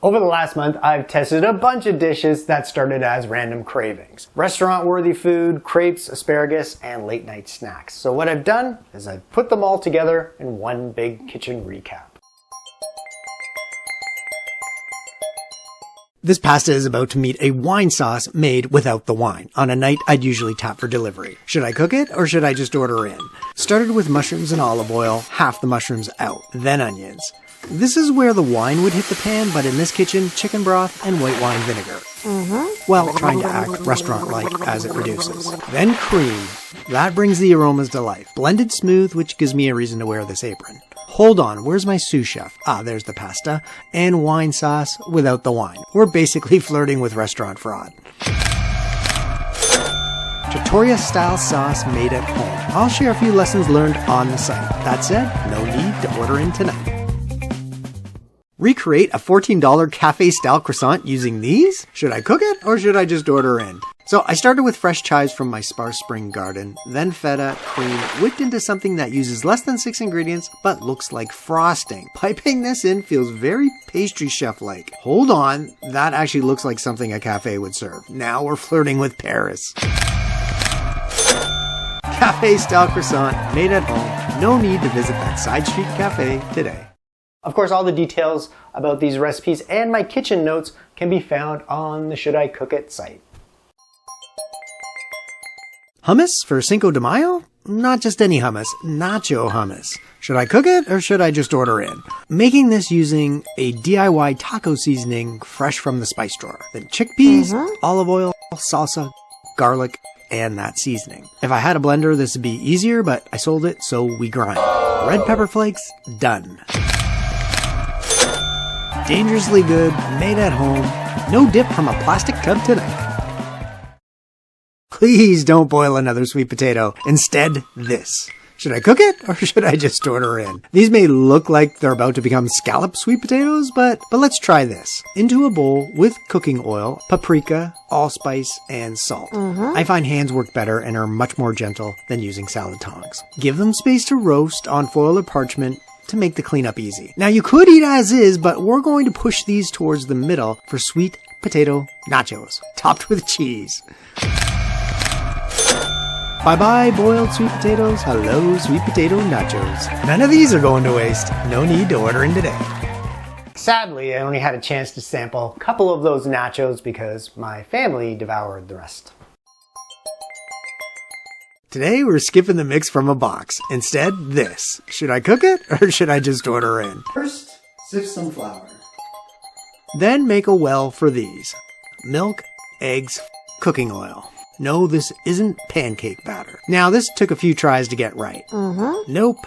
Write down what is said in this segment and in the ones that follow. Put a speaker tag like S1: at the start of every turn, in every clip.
S1: Over the last month, I've tested a bunch of dishes that started as random cravings. Restaurant-worthy food, crepes, asparagus, and late-night snacks. So what I've done is I've put them all together in one big kitchen recap. This pasta is about to meet a wine sauce made without the wine, on a night I'd usually tap for delivery. Should I cook it, or should I just order in? Started with mushrooms and olive oil, half the mushrooms out, then onions. This is where the wine would hit the pan, but in this kitchen, chicken broth and white wine vinegar. Well, trying to act restaurant-like as it reduces. Then cream. That brings the aromas to life. Blended smooth, which gives me a reason to wear this apron. Hold on, where's my sous chef? Ah, there's the pasta. And wine sauce without the wine. We're basically flirting with restaurant fraud. Trattoria-style sauce made at home. I'll share a few lessons learned on the site. That said, no need to order in tonight. Recreate a $14 cafe-style croissant using these? Should I cook it, or should I just order in? So I started with fresh chives from my sparse spring garden, then feta, cream, whipped into something that uses less than 6 ingredients, but looks like frosting. Piping this in feels very pastry chef-like. Hold on, that actually looks like something a cafe would serve. Now we're flirting with Paris. Cafe-style croissant made at home. No need to visit that side street cafe today. Of course, all the details about these recipes and my kitchen notes can be found on the Should I Cook It site. Hummus for Cinco de Mayo? Not just any hummus, nacho hummus. Should I cook it, or should I just order in? Making this using a DIY taco seasoning fresh from the spice drawer. Then chickpeas, olive oil, salsa, garlic, and that seasoning. If I had a blender, this would be easier, but I sold it, so we grind. Red pepper flakes, done. Dangerously good, made at home, no dip from a plastic tub tonight. Please don't boil another sweet potato. Instead, this. Should I cook it, or should I just order in? These may look like they're about to become scalloped sweet potatoes, but let's try this. Into a bowl with cooking oil, paprika, allspice, and salt. I find hands work better and are much more gentle than using salad tongs. Give them space to roast on foil or parchment to make the cleanup easy. Now you could eat as is, but we're going to push these towards the middle for sweet potato nachos, topped with cheese. Bye-bye boiled sweet potatoes, hello sweet potato nachos. None of these are going to waste. No need to order in today. Sadly, I only had a chance to sample a couple of those nachos because my family devoured the rest. Today we're skipping the mix from a box. Instead, this. Should I cook it, or should I just order in? First, sift some flour. Then make a well for these. Milk, eggs, cooking oil. No, this isn't pancake batter. Now, this took a few tries to get right. Nope.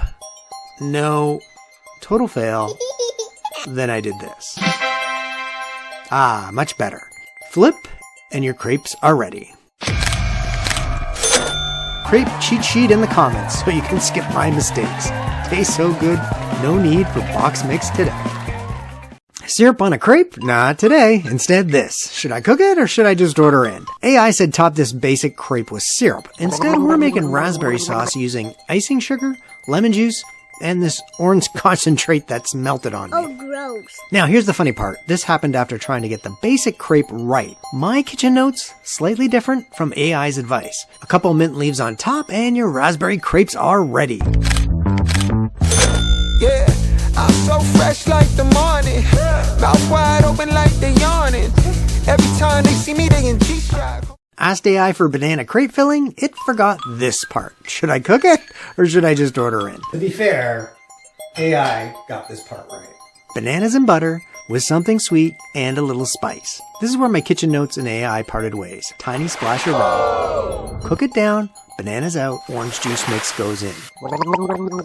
S1: No. Total fail. Then I did this. Ah, much better. Flip, and your crepes are ready. Crepe cheat sheet in the comments so you can skip my mistakes. Tastes so good, no need for box mix today. Syrup on a crepe? Not today. Instead, this. Should I cook it, or should I just order in? AI said top this basic crepe with syrup. Instead, we're making raspberry sauce using icing sugar, lemon juice, and this orange concentrate that's melted on me.
S2: Oh, gross.
S1: Now, here's the funny part. This happened after trying to get the basic crepe right. My kitchen notes, slightly different from AI's advice. A couple mint leaves on top, and your raspberry crepes are ready.
S3: Yeah, I'm so fresh like the morning. Mouth wide open like they yawning. Every time they see me, they in G-Shock.
S1: Asked AI for banana crepe filling, it forgot this part. Should I cook it, or should I just order in? To be fair, AI got this part right. Bananas and butter with something sweet and a little spice. This is where my kitchen notes and AI parted ways. Tiny splash of rum. Cook it down, bananas out, orange juice mix goes in.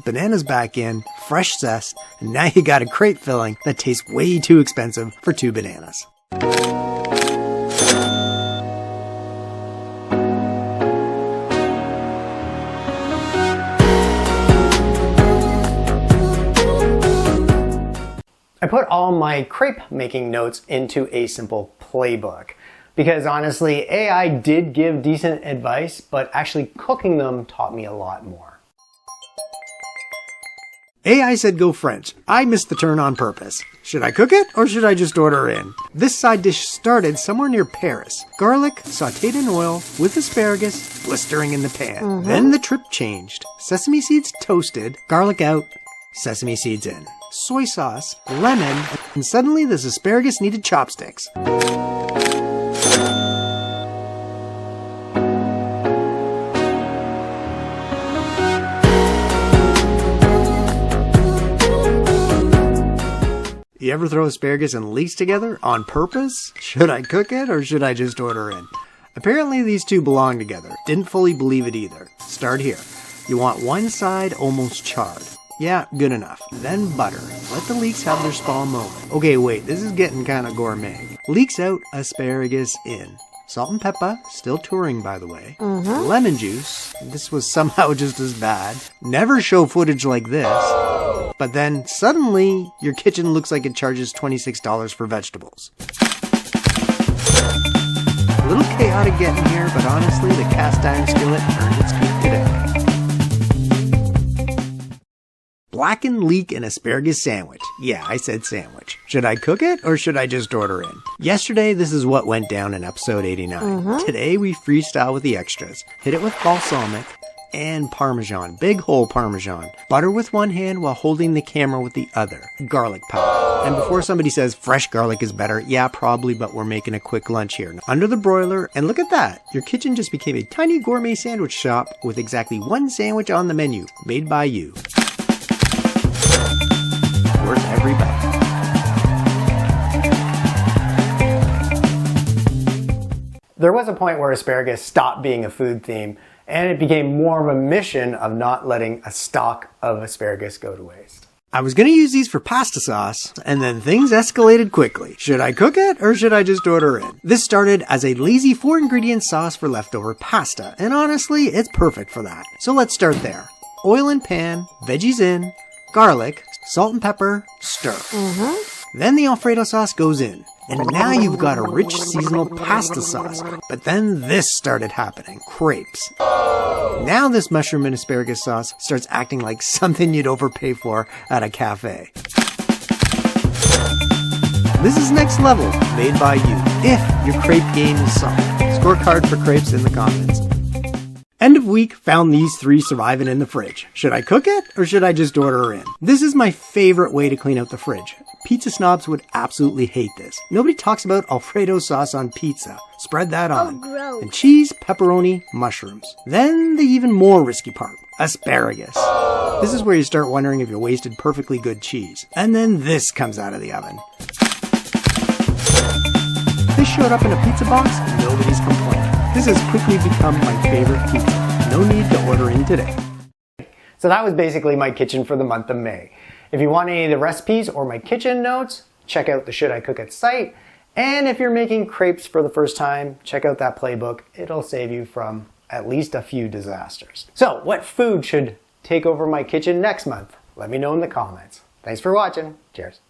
S1: Bananas back in, fresh zest, and now you got a crepe filling that tastes way too expensive for 2 bananas. I put all my crepe making notes into a simple playbook because honestly, AI did give decent advice, but actually cooking them taught me a lot more. AI said go French. I missed the turn on purpose. Should I cook it or should I just order in? This side dish started somewhere near Paris. Garlic sauteed in oil with asparagus blistering in the pan. Then the trip changed. Sesame seeds toasted, garlic out, sesame seeds in. Soy sauce, lemon, and suddenly this asparagus needed chopsticks. You ever throw asparagus and leeks together on purpose? Should I cook it or should I just order in? Apparently these two belong together. Didn't fully believe it either. Start here. You want one side almost charred. Yeah, good enough. Then butter. Let the leeks have their small moment. Okay, wait, this is getting kind of gourmet. Leeks out, asparagus in. Salt and pepper, still touring by the way. Lemon juice, this was somehow just as bad. Never show footage like this. But then suddenly your kitchen looks like it charges $26 for vegetables. A little chaotic getting here, but honestly the cast iron skillet earned its keep today. Blackened leek and asparagus sandwich. Yeah, I said sandwich. Should I cook it or should I just order in? Yesterday, this is what went down in episode 89. Today, we freestyle with the extras. Hit it with balsamic and Parmesan. Big whole Parmesan. Butter with one hand while holding the camera with the other. Garlic powder. And before somebody says fresh garlic is better, yeah, probably, but we're making a quick lunch here. Under the broiler, and look at that. Your kitchen just became a tiny gourmet sandwich shop with exactly one sandwich on the menu. Made by you. Worth every bite. There was a point where asparagus stopped being a food theme and it became more of a mission of not letting a stalk of asparagus go to waste. I was going to use these for pasta sauce, and then things escalated quickly. Should I cook it or should I just order in? This started as a lazy 4-ingredient sauce for leftover pasta, and honestly, it's perfect for that. So let's start there. Oil in pan, veggies in, garlic, salt and pepper, stir. Then the Alfredo sauce goes in. And now you've got a rich seasonal pasta sauce. But then this started happening. Crepes. Now this mushroom and asparagus sauce starts acting like something you'd overpay for at a cafe. This is next level, made by you, if your crepe game is solid. Scorecard for crepes in the comments. End of week, found these 3 surviving in the fridge. Should I cook it or should I just order in? This is my favorite way to clean out the fridge. Pizza snobs would absolutely hate this. Nobody talks about Alfredo sauce on pizza. Spread that on.
S2: Gross.
S1: And cheese, pepperoni, mushrooms. Then the even more risky part, asparagus. This is where you start wondering if you wasted perfectly good cheese. And then this comes out of the oven. This showed up in a pizza box, nobody's complaining. This has quickly become my favorite pizza. No need to order in today. So that was basically my kitchen for the month of May. If you want any of the recipes or my kitchen notes, check out the Should I Cook It site. And if you're making crepes for the first time, check out that playbook. It'll save you from at least a few disasters. So what food should take over my kitchen next month? Let me know in the comments. Thanks for watching. Cheers.